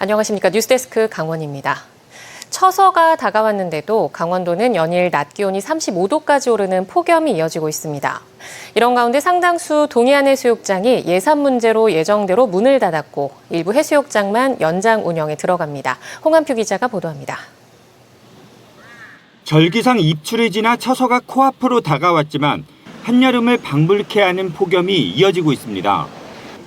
안녕하십니까. 뉴스데스크 강원입니다. 처서가 다가왔는데도 강원도는 연일 낮 기온이 35도까지 오르는 폭염이 이어지고 있습니다. 이런 가운데 상당수 동해안 해수욕장이 예산 문제로 예정대로 문을 닫았고 일부 해수욕장만 연장 운영에 들어갑니다. 홍한표 기자가 보도합니다. 절기상 입출이 지나 처서가 코앞으로 다가왔지만 한여름을 방불케 하는 폭염이 이어지고 있습니다.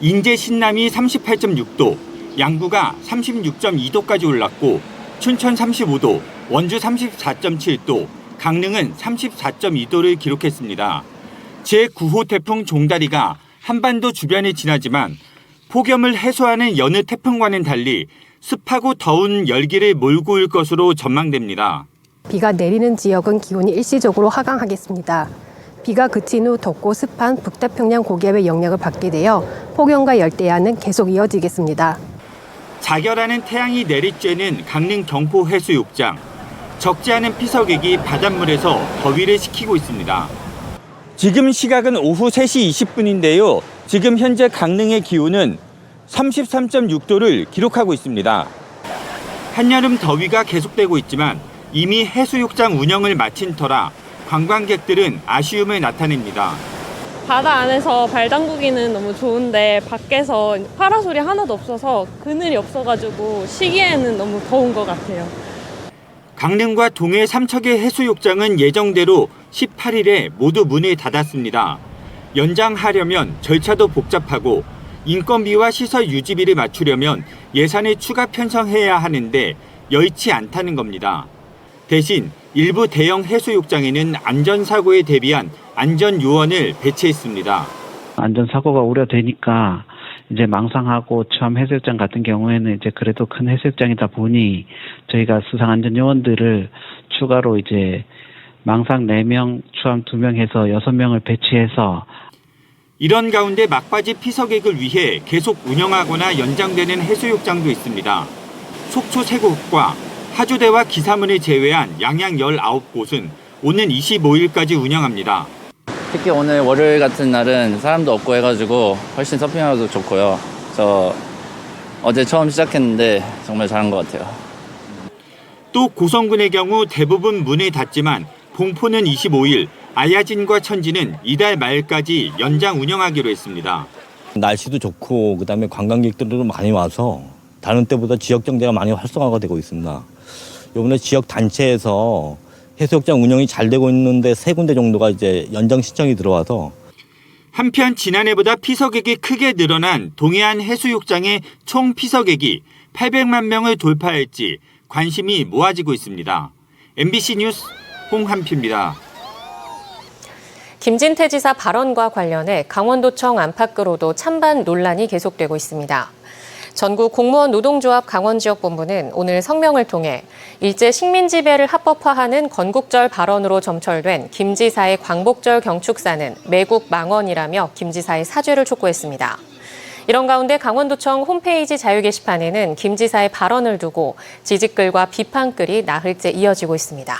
인제 신남이 38.6도, 양구가 36.2도까지 올랐고 춘천 35도, 원주 34.7도, 강릉은 34.2도를 기록했습니다. 제9호 태풍 종다리가 한반도 주변을 지나지만 폭염을 해소하는 여느 태풍과는 달리 습하고 더운 열기를 몰고 올 것으로 전망됩니다. 비가 내리는 지역은 기온이 일시적으로 하강하겠습니다. 비가 그친 후 덥고 습한 북태평양 고기압의 영향을 받게 되어 폭염과 열대야는 계속 이어지겠습니다. 자결하는 태양이 내리쬐는 강릉 경포 해수욕장. 적지 않은 피서객이 바닷물에서 더위를 식히고 있습니다. 지금 시각은 오후 3시 20분인데요. 지금 현재 강릉의 기온은 33.6도를 기록하고 있습니다. 한여름 더위가 계속되고 있지만 이미 해수욕장 운영을 마친 터라 관광객들은 아쉬움을 나타냅니다. 바다 안에서 발 담그기는 너무 좋은데 밖에서 파라솔이 하나도 없어서 그늘이 없어가지고 쉬기에는 너무 더운 것 같아요. 강릉과 동해 삼척의 해수욕장은 예정대로 18일에 모두 문을 닫았습니다. 연장하려면 절차도 복잡하고 인건비와 시설 유지비를 맞추려면 예산을 추가 편성해야 하는데 여의치 않다는 겁니다. 대신 일부 대형 해수욕장에는 안전사고에 대비한 안전요원을 배치했습니다. 안전사고가 우려되니까 이제 망상하고 처음 해수욕장 같은 경우에는 이제 그래도 큰 해수욕장이다 보니 저희가 수상안전요원들을 추가로 이제 망상 4명, 추함 2명 해서 6명을 배치해서 이런 가운데 막바지 피서객을 위해 계속 운영하거나 연장되는 해수욕장도 있습니다. 속초 3곳과 하주대와 기사문을 제외한 양양 19곳은 오는 25일까지 운영합니다. 특히 오늘 월요일 같은 날은 사람도 없고 해가지고 훨씬 서핑하기도 좋고요. 저 어제 처음 시작했는데 정말 잘한 것 같아요. 또 고성군의 경우 대부분 문을 닫지만 봉포는 25일, 아야진과 천지는 이달 말까지 연장 운영하기로 했습니다. 날씨도 좋고 그다음에 관광객들도 많이 와서 다른 때보다 지역 경제가 많이 활성화가 되고 있습니다. 이번에 지역 단체에서 해수욕장 운영이 잘 되고 있는데 3군데 정도가 이제 연장 신청이 들어와서 한편 지난해보다 피서객이 크게 늘어난 동해안 해수욕장의 총 피서객이 800만 명을 돌파할지 관심이 모아지고 있습니다. MBC 뉴스 홍한표입니다. 김진태 지사 발언과 관련해 강원도청 안팎으로도 찬반 논란이 계속되고 있습니다. 전국 공무원 노동조합 강원지역본부는 오늘 성명을 통해 일제 식민지배를 합법화하는 건국절 발언으로 점철된 김 지사의 광복절 경축사는 매국 망언이라며 김 지사의 사죄를 촉구했습니다. 이런 가운데 강원도청 홈페이지 자유 게시판에는 김 지사의 발언을 두고 지지글과 비판글이 나흘째 이어지고 있습니다.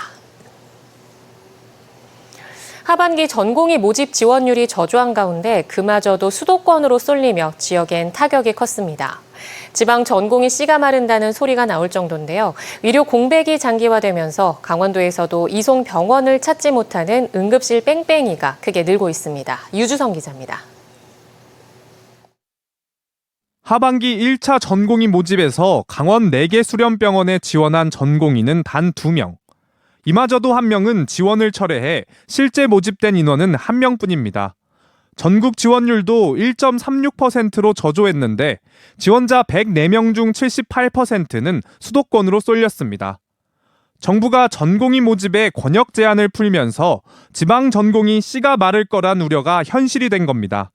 하반기 전공의 모집 지원율이 저조한 가운데 그마저도 수도권으로 쏠리며 지역엔 타격이 컸습니다. 지방 전공의 씨가 마른다는 소리가 나올 정도인데요. 의료 공백이 장기화되면서 강원도에서도 이송 병원을 찾지 못하는 응급실 뺑뺑이가 크게 늘고 있습니다. 유주성 기자입니다. 하반기 1차 전공의 모집에서 강원 4개 수련병원에 지원한 전공의는 단 2명. 이마저도 1명은 지원을 철회해 실제 모집된 인원은 1명뿐입니다. 전국 지원율도 1.36%로 저조했는데 지원자 104명 중 78%는 수도권으로 쏠렸습니다. 정부가 전공의 모집에 권역 제한을 풀면서 지방 전공의 씨가 마를 거란 우려가 현실이 된 겁니다.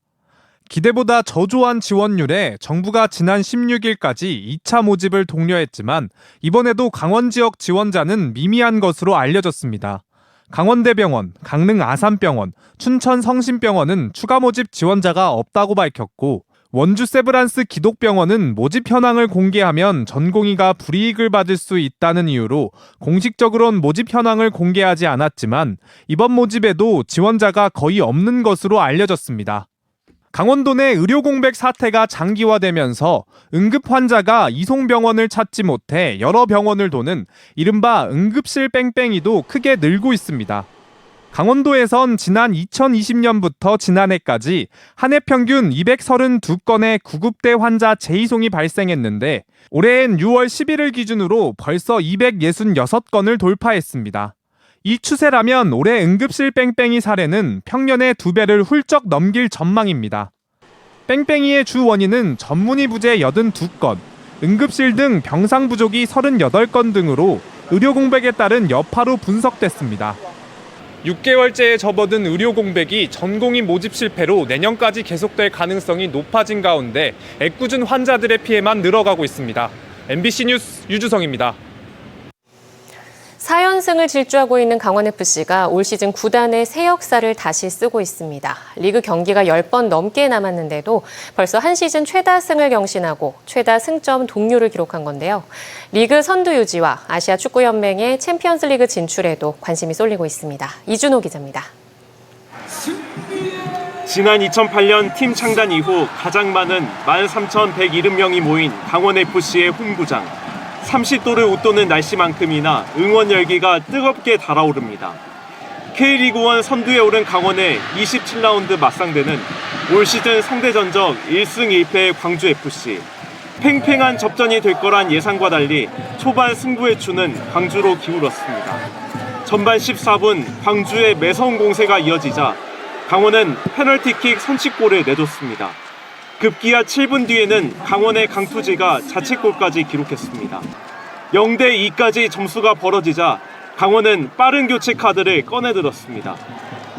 기대보다 저조한 지원율에 정부가 지난 16일까지 2차 모집을 독려했지만 이번에도 강원 지역 지원자는 미미한 것으로 알려졌습니다. 강원대병원, 강릉 아산병원, 춘천 성심병원은 추가 모집 지원자가 없다고 밝혔고 원주 세브란스 기독병원은 모집 현황을 공개하면 전공의가 불이익을 받을 수 있다는 이유로 공식적으로는 모집 현황을 공개하지 않았지만 이번 모집에도 지원자가 거의 없는 것으로 알려졌습니다. 강원도 내 의료 공백 사태가 장기화되면서 응급 환자가 이송병원을 찾지 못해 여러 병원을 도는 이른바 응급실 뺑뺑이도 크게 늘고 있습니다. 강원도에선 지난 2020년부터 지난해까지 한 해 평균 232건의 구급대 환자 재이송이 발생했는데 올해엔 6월 11일 기준으로 벌써 266건을 돌파했습니다. 이 추세라면 올해 응급실 뺑뺑이 사례는 평년의 2배를 훌쩍 넘길 전망입니다. 뺑뺑이의 주 원인은 전문의 부재 82건, 응급실 등 병상 부족이 38건 등으로 의료 공백에 따른 여파로 분석됐습니다. 6개월째에 접어든 의료 공백이 전공의 모집 실패로 내년까지 계속될 가능성이 높아진 가운데 애꿎은 환자들의 피해만 늘어가고 있습니다. MBC 뉴스 유주성입니다. 4연승을 질주하고 있는 강원FC가 올 시즌 구단의 새 역사를 다시 쓰고 있습니다. 리그 경기가 10번 넘게 남았는데도 벌써 한 시즌 최다승을 경신하고 최다 승점 동률을 기록한 건데요. 리그 선두 유지와 아시아 축구연맹의 챔피언스리그 진출에도 관심이 쏠리고 있습니다. 이준호 기자입니다. 지난 2008년 팀 창단 이후 가장 많은 13,170명이 모인 강원FC의 홈구장. 30도를 웃도는 날씨만큼이나 응원 열기가 뜨겁게 달아오릅니다. K리그1 선두에 오른 강원의 27라운드 맞상대는 올 시즌 상대 전적 1승 1패의 광주FC. 팽팽한 접전이 될 거란 예상과 달리 초반 승부의 추는 광주로 기울었습니다. 전반 14분 광주의 매서운 공세가 이어지자 강원은 페널티킥 선취골을 내줬습니다. 급기야 7분 뒤에는 강원의 강투지가 자책골까지 기록했습니다. 0대2까지 점수가 벌어지자 강원은 빠른 교체 카드를 꺼내들었습니다.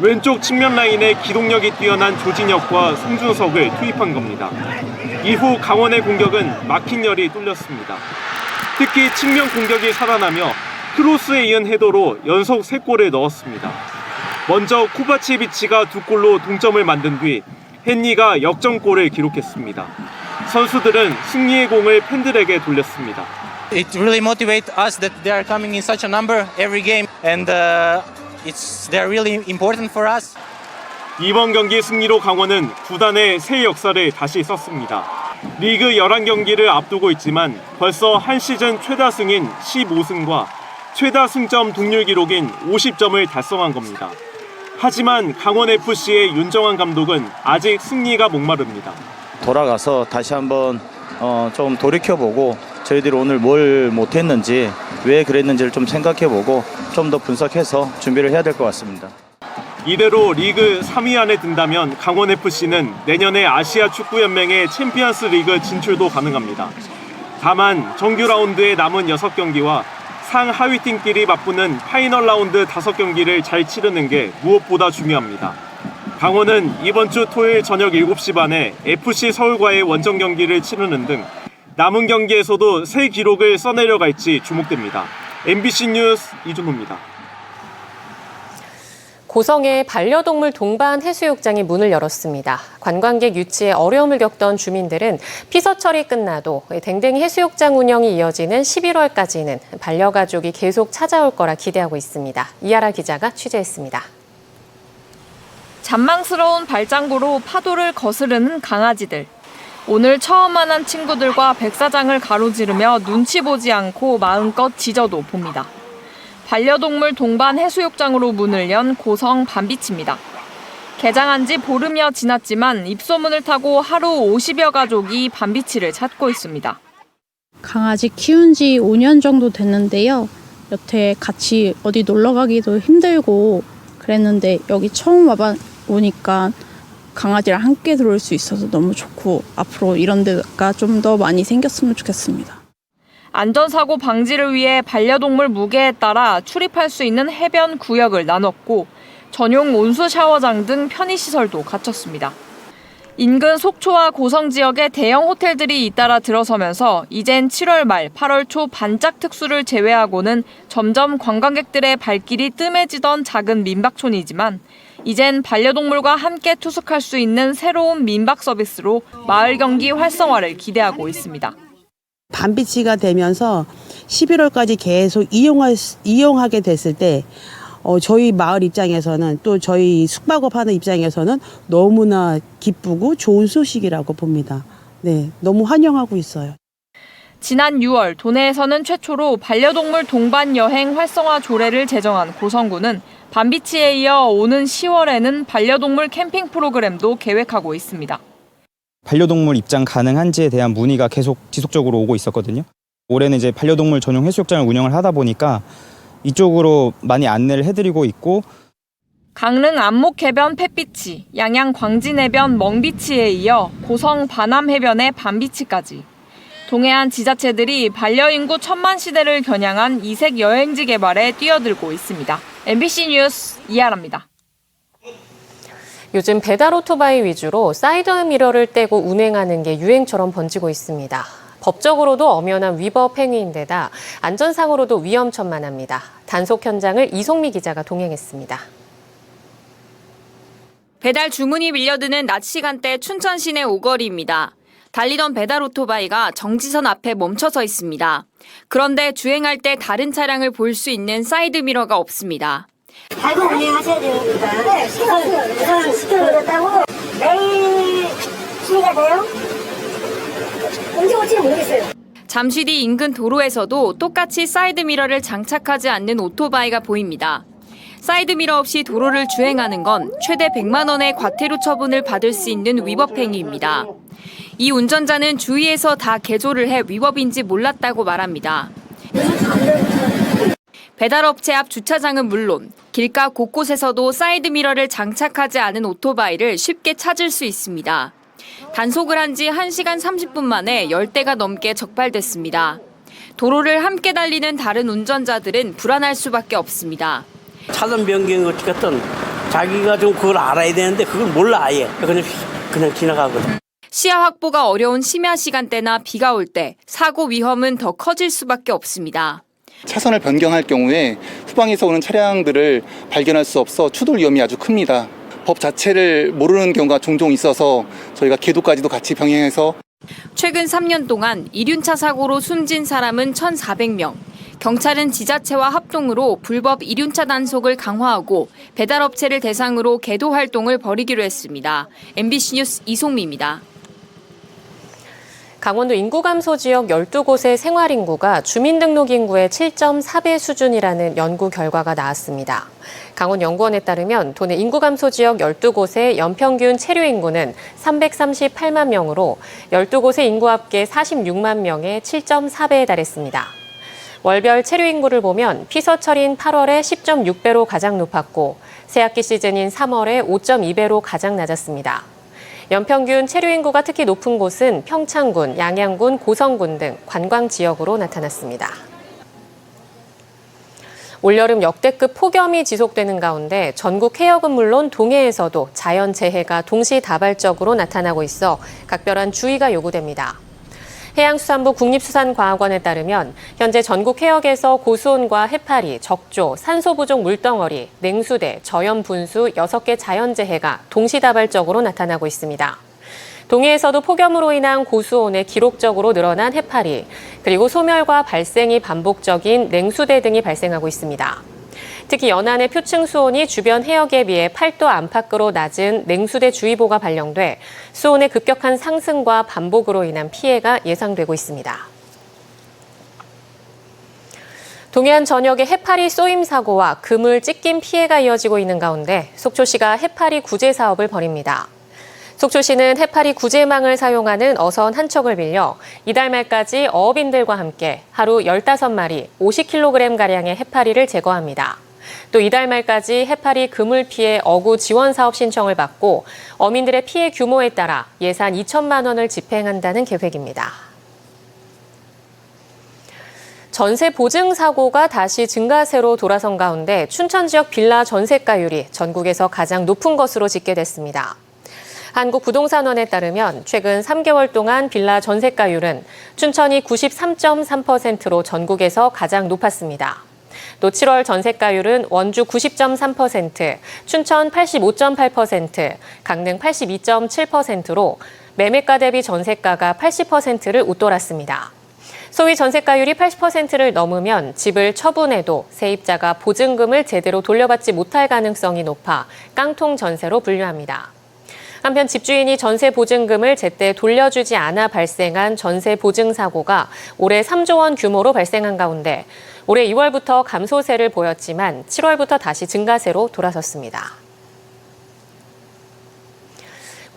왼쪽 측면 라인에 기동력이 뛰어난 조진혁과 송준석을 투입한 겁니다. 이후 강원의 공격은 막힌 열이 뚫렸습니다. 특히 측면 공격이 살아나며 크로스에 이은 헤더로 연속 3골을 넣었습니다. 먼저 코바체비치가 2골로 동점을 만든 뒤 헨리가 역전골을 기록했습니다. 선수들은 승리의 공을 팬들에게 돌렸습니다. It really motivates us that they are coming in such a number every game, and they're really important for us. 이번 경기 승리로 강원은 구단의 새 역사를 다시 썼습니다. 리그 11경기를 앞두고 있지만 벌써 한 시즌 최다 승인 15승과 최다 승점 동률 기록인 50점을 달성한 겁니다. 하지만 강원FC의 윤정환 감독은 아직 승리가 목마릅니다. 돌아가서 다시 한번 좀 돌이켜보고 저희들이 오늘 뭘 못했는지 왜 그랬는지를 좀 생각해보고 좀 더 분석해서 준비를 해야 될 것 같습니다. 이대로 리그 3위 안에 든다면 강원FC는 내년에 아시아 축구연맹의 챔피언스 리그 진출도 가능합니다. 다만 정규 라운드의 남은 6경기와 상하위 팀끼리 맞붙는 파이널 라운드 5경기를 잘 치르는 게 무엇보다 중요합니다. 강원은 이번 주 토요일 저녁 7시 반에 FC 서울과의 원정 경기를 치르는 등 남은 경기에서도 새 기록을 써내려갈지 주목됩니다. MBC 뉴스 이준호입니다. 고성의 반려동물 동반 해수욕장이 문을 열었습니다. 관광객 유치에 어려움을 겪던 주민들은 피서 처리 끝나도 댕댕이 해수욕장 운영이 이어지는 11월까지는 반려가족이 계속 찾아올 거라 기대하고 있습니다. 이하라 기자가 취재했습니다. 잔망스러운 발장구로 파도를 거스르는 강아지들. 오늘 처음 만난 친구들과 백사장을 가로지르며 눈치 보지 않고 마음껏 짖어도 봅니다. 반려동물 동반 해수욕장으로 문을 연 고성 밤비치입니다. 개장한 지 보름여 지났지만 입소문을 타고 하루 50여 가족이 밤비치를 찾고 있습니다. 강아지 키운 지 5년 정도 됐는데요. 여태 같이 어디 놀러 가기도 힘들고 그랬는데 여기 처음 와보니까 강아지랑 함께 들어올 수 있어서 너무 좋고 앞으로 이런 데가 좀 더 많이 생겼으면 좋겠습니다. 안전사고 방지를 위해 반려동물 무게에 따라 출입할 수 있는 해변 구역을 나눴고 전용 온수 샤워장 등 편의시설도 갖췄습니다. 인근 속초와 고성 지역의 대형 호텔들이 잇따라 들어서면서 이젠 7월 말 8월 초 반짝 특수를 제외하고는 점점 관광객들의 발길이 뜸해지던 작은 민박촌이지만 이젠 반려동물과 함께 투숙할 수 있는 새로운 민박 서비스로 마을 경기 활성화를 기대하고 있습니다. 밤비치가 되면서 11월까지 계속 이용하게 됐을 때 저희 마을 입장에서는 또 저희 숙박업 하는 입장에서는 너무나 기쁘고 좋은 소식이라고 봅니다. 네, 너무 환영하고 있어요. 지난 6월 도내에서는 최초로 반려동물 동반 여행 활성화 조례를 제정한 고성군은 밤비치에 이어 오는 10월에는 반려동물 캠핑 프로그램도 계획하고 있습니다. 반려동물 입장 가능한지에 대한 문의가 계속 지속적으로 오고 있었거든요. 올해는 이제 반려동물 전용 해수욕장을 운영을 하다 보니까 이쪽으로 많이 안내를 해드리고 있고, 강릉 안목해변 펫비치, 양양 광진해변 멍비치에 이어 고성 반암해변의 밤비치까지 동해안 지자체들이 반려인구 1000만 시대를 겨냥한 이색 여행지 개발에 뛰어들고 있습니다. MBC 뉴스 이하라입니다. 요즘 배달 오토바이 위주로 사이드미러를 떼고 운행하는 게 유행처럼 번지고 있습니다. 법적으로도 엄연한 위법 행위인데다 안전상으로도 위험천만합니다. 단속 현장을 이송미 기자가 동행했습니다. 배달 주문이 밀려드는 낮 시간대 춘천 시내 오거리입니다. 달리던 배달 오토바이가 정지선 앞에 멈춰서 있습니다. 그런데 주행할 때 다른 차량을 볼 수 있는 사이드미러가 없습니다. 달고 운행하셔야 되니까. 네, 우선 시켜드렸다고 매일 수리가 돼요? 언제 올지는 모르겠어요. 잠시 뒤 인근 도로에서도 똑같이 사이드미러를 장착하지 않는 오토바이가 보입니다. 사이드미러 없이 도로를 주행하는 건 최대 100만 원의 과태료 처분을 받을 수 있는 위법 행위입니다. 이 운전자는 주위에서 다 개조를 해 위법인지 몰랐다고 말합니다. 배달업체 앞 주차장은 물론 길가 곳곳에서도 사이드미러를 장착하지 않은 오토바이를 쉽게 찾을 수 있습니다. 단속을 한 지 1시간 30분 만에 10대가 넘게 적발됐습니다. 도로를 함께 달리는 다른 운전자들은 불안할 수밖에 없습니다. 차선 변경 같은 자기가 좀 그걸 알아야 되는데 그걸 몰라 아예. 그냥 지나가거든. 시야 확보가 어려운 심야 시간대나 비가 올 때 사고 위험은 더 커질 수밖에 없습니다. 차선을 변경할 경우에 후방에서 오는 차량들을 발견할 수 없어 추돌 위험이 아주 큽니다. 법 자체를 모르는 경우가 종종 있어서 저희가 계도까지도 같이 병행해서 최근 3년 동안 이륜차 사고로 숨진 사람은 1,400명. 경찰은 지자체와 합동으로 불법 이륜차 단속을 강화하고 배달업체를 대상으로 계도 활동을 벌이기로 했습니다. MBC 뉴스 이송미입니다. 강원도 인구 감소 지역 12곳의 생활인구가 주민등록인구의 7.4배 수준이라는 연구 결과가 나왔습니다. 강원연구원에 따르면 도내 인구 감소 지역 12곳의 연평균 체류인구는 338만 명으로 12곳의 인구 합계 46만 명의 7.4배에 달했습니다. 월별 체류인구를 보면 피서철인 8월에 10.6배로 가장 높았고 새학기 시즌인 3월에 5.2배로 가장 낮았습니다. 연평균 체류인구가 특히 높은 곳은 평창군, 양양군, 고성군 등 관광 지역으로 나타났습니다. 올여름 역대급 폭염이 지속되는 가운데 전국 해역은 물론 동해에서도 자연재해가 동시다발적으로 나타나고 있어 각별한 주의가 요구됩니다. 해양수산부 국립수산과학원에 따르면 현재 전국 해역에서 고수온과 해파리, 적조, 산소 부족 물덩어리, 냉수대, 저염분수 6개 자연재해가 동시다발적으로 나타나고 있습니다. 동해에서도 폭염으로 인한 고수온에 기록적으로 늘어난 해파리, 그리고 소멸과 발생이 반복적인 냉수대 등이 발생하고 있습니다. 특히 연안의 표층 수온이 주변 해역에 비해 8도 안팎으로 낮은 냉수대 주의보가 발령돼 수온의 급격한 상승과 반복으로 인한 피해가 예상되고 있습니다. 동해안 전역의 해파리 쏘임 사고와 그물 찢김 피해가 이어지고 있는 가운데 속초시가 해파리 구제 사업을 벌입니다. 속초시는 해파리 구제망을 사용하는 어선 한 척을 빌려 이달 말까지 어업인들과 함께 하루 15마리 50kg가량의 해파리를 제거합니다. 또 이달 말까지 해파리 그물 피해 어구 지원 사업 신청을 받고 어민들의 피해 규모에 따라 예산 2천만 원을 집행한다는 계획입니다. 전세 보증 사고가 다시 증가세로 돌아선 가운데 춘천 지역 빌라 전세가율이 전국에서 가장 높은 것으로 집계됐습니다. 한국부동산원에 따르면 최근 3개월 동안 빌라 전세가율은 춘천이 93.3%로 전국에서 가장 높았습니다. 또 7월 전세가율은 원주 90.3%, 춘천 85.8%, 강릉 82.7%로 매매가 대비 전세가가 80%를 웃돌았습니다. 소위 전세가율이 80%를 넘으면 집을 처분해도 세입자가 보증금을 제대로 돌려받지 못할 가능성이 높아 깡통 전세로 분류합니다. 한편 집주인이 전세 보증금을 제때 돌려주지 않아 발생한 전세 보증 사고가 올해 3조 원 규모로 발생한 가운데 올해 2월부터 감소세를 보였지만 7월부터 다시 증가세로 돌아섰습니다.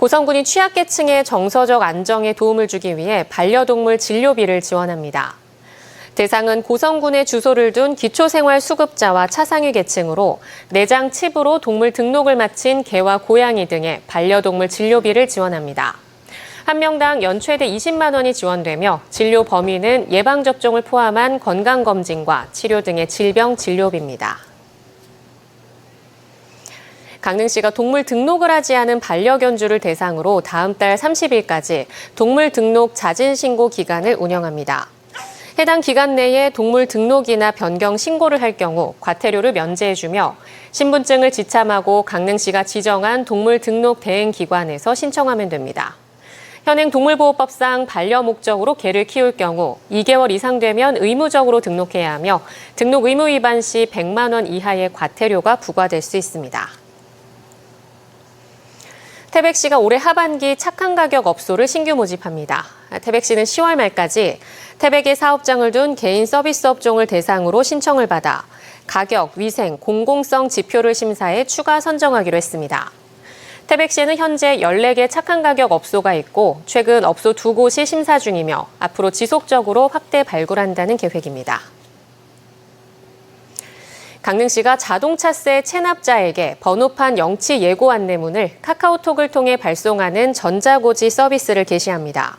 고성군이 취약계층의 정서적 안정에 도움을 주기 위해 반려동물 진료비를 지원합니다. 대상은 고성군에 주소를 둔 기초생활수급자와 차상위 계층으로 내장 칩으로 동물 등록을 마친 개와 고양이 등의 반려동물 진료비를 지원합니다. 한 명당 연 최대 20만 원이 지원되며 진료 범위는 예방접종을 포함한 건강검진과 치료 등의 질병 진료비입니다. 강릉시가 동물 등록을 하지 않은 반려견주를 대상으로 다음 달 30일까지 동물 등록 자진 신고 기간을 운영합니다. 해당 기간 내에 동물 등록이나 변경 신고를 할 경우 과태료를 면제해주며 신분증을 지참하고 강릉시가 지정한 동물 등록 대행 기관에서 신청하면 됩니다. 현행 동물보호법상 반려 목적으로 개를 키울 경우 2개월 이상 되면 의무적으로 등록해야 하며 등록 의무 위반 시 100만 원 이하의 과태료가 부과될 수 있습니다. 태백시가 올해 하반기 착한 가격 업소를 신규 모집합니다. 태백시는 10월 말까지 태백에 사업장을 둔 개인 서비스 업종을 대상으로 신청을 받아 가격, 위생, 공공성 지표를 심사해 추가 선정하기로 했습니다. 태백시에는 현재 14개 착한 가격 업소가 있고 최근 업소 2곳이 심사 중이며 앞으로 지속적으로 확대 발굴한다는 계획입니다. 강릉시가 자동차세 체납자에게 번호판 영치 예고 안내문을 카카오톡을 통해 발송하는 전자고지 서비스를 개시합니다.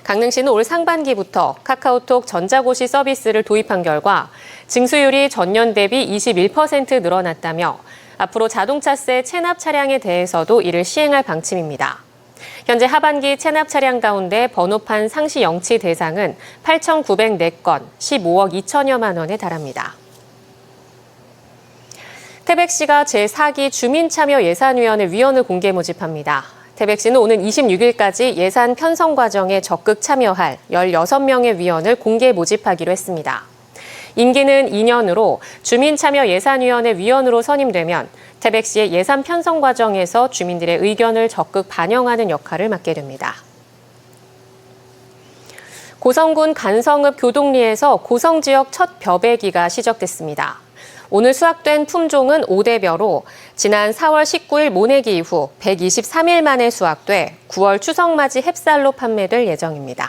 강릉시는 올 상반기부터 카카오톡 전자고시 서비스를 도입한 결과 징수율이 전년 대비 21% 늘어났다며 앞으로 자동차세 체납 차량에 대해서도 이를 시행할 방침입니다. 현재 하반기 체납 차량 가운데 번호판 상시 영치 대상은 8,904건, 15억 2천여만 원에 달합니다. 태백시가 제4기 주민참여예산위원회 위원을 공개 모집합니다. 태백시는 오는 26일까지 예산 편성 과정에 적극 참여할 16명의 위원을 공개 모집하기로 했습니다. 임기는 2년으로 주민참여예산위원회 위원으로 선임되면 태백시의 예산 편성 과정에서 주민들의 의견을 적극 반영하는 역할을 맡게 됩니다. 고성군 간성읍 교동리에서 고성 지역 첫 벼베기가 시작됐습니다. 오늘 수확된 품종은 5대벼로 지난 4월 19일 모내기 이후 123일 만에 수확돼 9월 추석맞이 햅쌀로 판매될 예정입니다.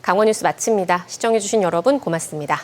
강원뉴스 마칩니다. 시청해주신 여러분 고맙습니다.